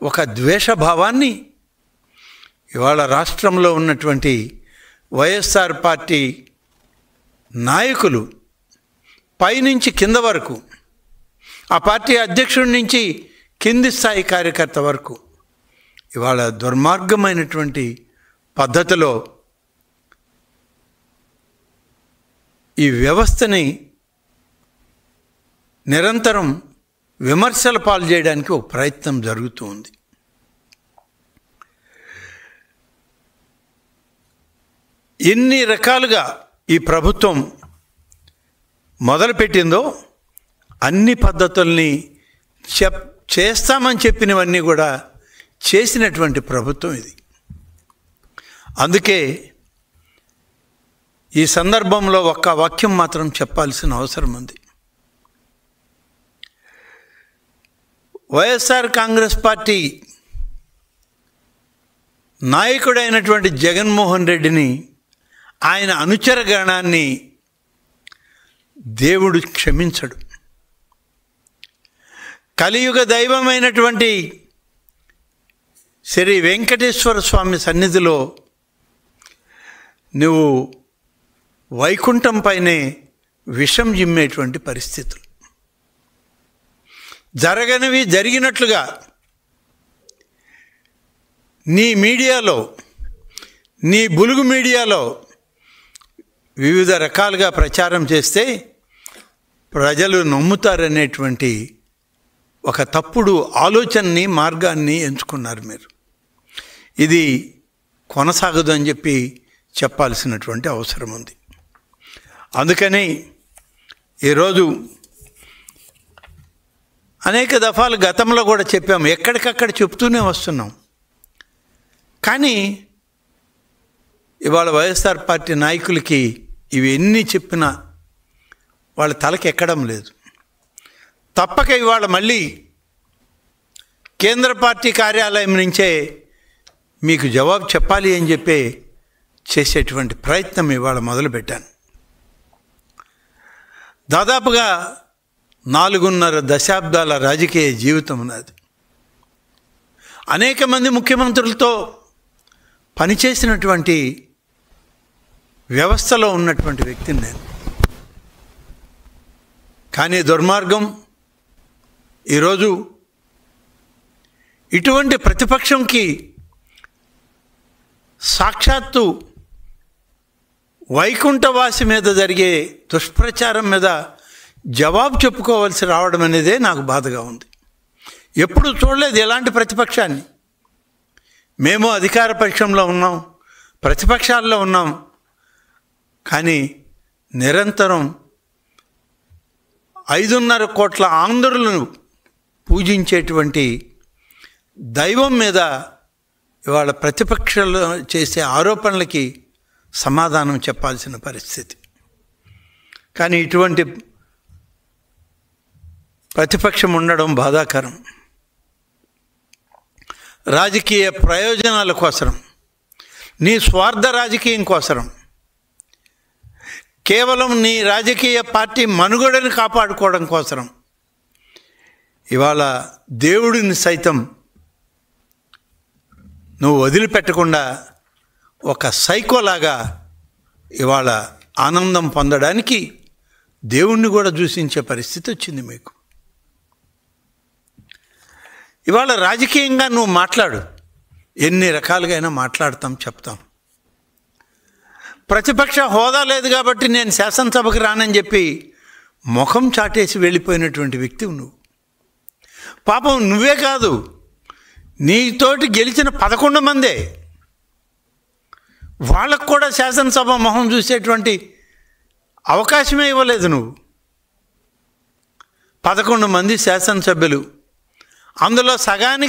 ఒక ద్వేషభావాన్ని ఇవాళ రాష్ట్రంలో ఉన్నటువంటి వైఎస్ఆర్ పార్టీ నాయకులు పైనుంచి కింద వరకు, ఆ పార్టీ అధ్యక్షుడి నుంచి కింది స్థాయి కార్యకర్త వరకు ఇవాళ దుర్మార్గమైనటువంటి పద్ధతిలో ఈ వ్యవస్థని నిరంతరం విమర్శల పాలు చేయడానికి ఒక ప్రయత్నం జరుగుతూ ఉంది. ఎన్ని రకాలుగా ఈ ప్రభుత్వం మొదలుపెట్టిందో అన్ని పద్ధతుల్ని చేస్తామని చెప్పినవన్నీ కూడా చేసినటువంటి ప్రభుత్వం ఇది. అందుకే ఈ సందర్భంలో ఒక్క వాక్యం మాత్రం చెప్పాల్సిన అవసరం ఉంది. వైఎస్ఆర్ కాంగ్రెస్ పార్టీ నాయకుడైనటువంటి జగన్మోహన్ రెడ్డిని, ఆయన అనుచరగణాన్ని దేవుడు క్షమించడు. కలియుగ దైవమైనటువంటి శ్రీ వెంకటేశ్వర స్వామి సన్నిధిలో నువ్వు వైకుంఠం పైనే విషం జిమ్మేటువంటి పరిస్థితులు, జరగనివి జరిగినట్లుగా నీ మీడియాలో, నీ బులుగు మీడియాలో వివిధ రకాలుగా ప్రచారం చేస్తే ప్రజలు నమ్ముతారనేటువంటి ఒక తప్పుడు ఆలోచనని, మార్గాన్ని ఎంచుకున్నారు మీరు. ఇది కొనసాగదు అని చెప్పి చెప్పాల్సినటువంటి అవసరం ఉంది. అందుకని ఈరోజు అనేక దఫాలు గతంలో కూడా చెప్పాము, ఎక్కడికక్కడ చెప్తూనే వస్తున్నాం. కానీ ఇవాళ వైఎస్ఆర్ పార్టీ నాయకులకి ఇవి ఎన్ని చెప్పినా వాళ్ళ తలకి ఎక్కడం లేదు. తప్పక ఇవాళ మళ్ళీ కేంద్ర పార్టీ కార్యాలయం నుంచే మీకు జవాబు చెప్పాలి అని చెప్పి చేసేటువంటి ప్రయత్నం ఇవాళ మొదలుపెట్టాను. దాదాపుగా 4.5 దశాబ్దాల రాజకీయ జీవితం ఉన్నది. అనేక మంది ముఖ్యమంత్రులతో పనిచేసినటువంటి వ్యవస్థలో ఉన్నటువంటి వ్యక్తిని నేను. కానీ దుర్మార్గం ఈరోజు ఇటువంటి ప్రతిపక్షంకి సాక్షాత్తు వైకుంఠవాసి మీద జరిగే దుష్ప్రచారం మీద జవాబు చెప్పుకోవాల్సి రావడం అనేదే నాకు బాధగా ఉంది. ఎప్పుడు చూడలేదు ఎలాంటి ప్రతిపక్షాన్ని. మేము అధికార పక్షంలో ఉన్నాం, ప్రతిపక్షాల్లో ఉన్నాం, కానీ నిరంతరం 5.5 కోట్ల ఆంధ్రులను పూజించేటువంటి దైవం మీద ఇవాళ ప్రతిపక్షాలు చేసే ఆరోపణలకి సమాధానం చెప్పాల్సిన పరిస్థితి. కానీ ఇటువంటి ప్రతిపక్షం ఉండడం బాధాకరం. రాజకీయ ప్రయోజనాల కోసం, నీ స్వార్థ రాజకీయం కోసం, కేవలం నీ రాజకీయ పార్టీ మనుగడను కాపాడుకోవడం కోసం ఇవాళ దేవుడిని సైతం నువ్వు వదిలిపెట్టకుండా ఒక సైకోలాగా ఇవాళ ఆనందం పొందడానికి దేవుణ్ణి కూడా దూషించే పరిస్థితి వచ్చింది మీకు. ఇవాళ రాజకీయంగా నువ్వు మాట్లాడు, ఎన్ని రకాలుగా అయినా మాట్లాడతాం, చెప్తాం. ప్రతిపక్ష హోదా లేదు కాబట్టి నేను శాసనసభకు రానని చెప్పి ముఖం చాటేసి వెళ్ళిపోయినటువంటి వ్యక్తివి నువ్వు. పాపం నువ్వే కాదు, నీతోటి గెలిచిన 11 మందే, వాళ్ళకు కూడా శాసనసభ మొహం చూసేటువంటి అవకాశమే ఇవ్వలేదు నువ్వు. 11 మంది శాసనసభ్యులు, అందులో సగానికి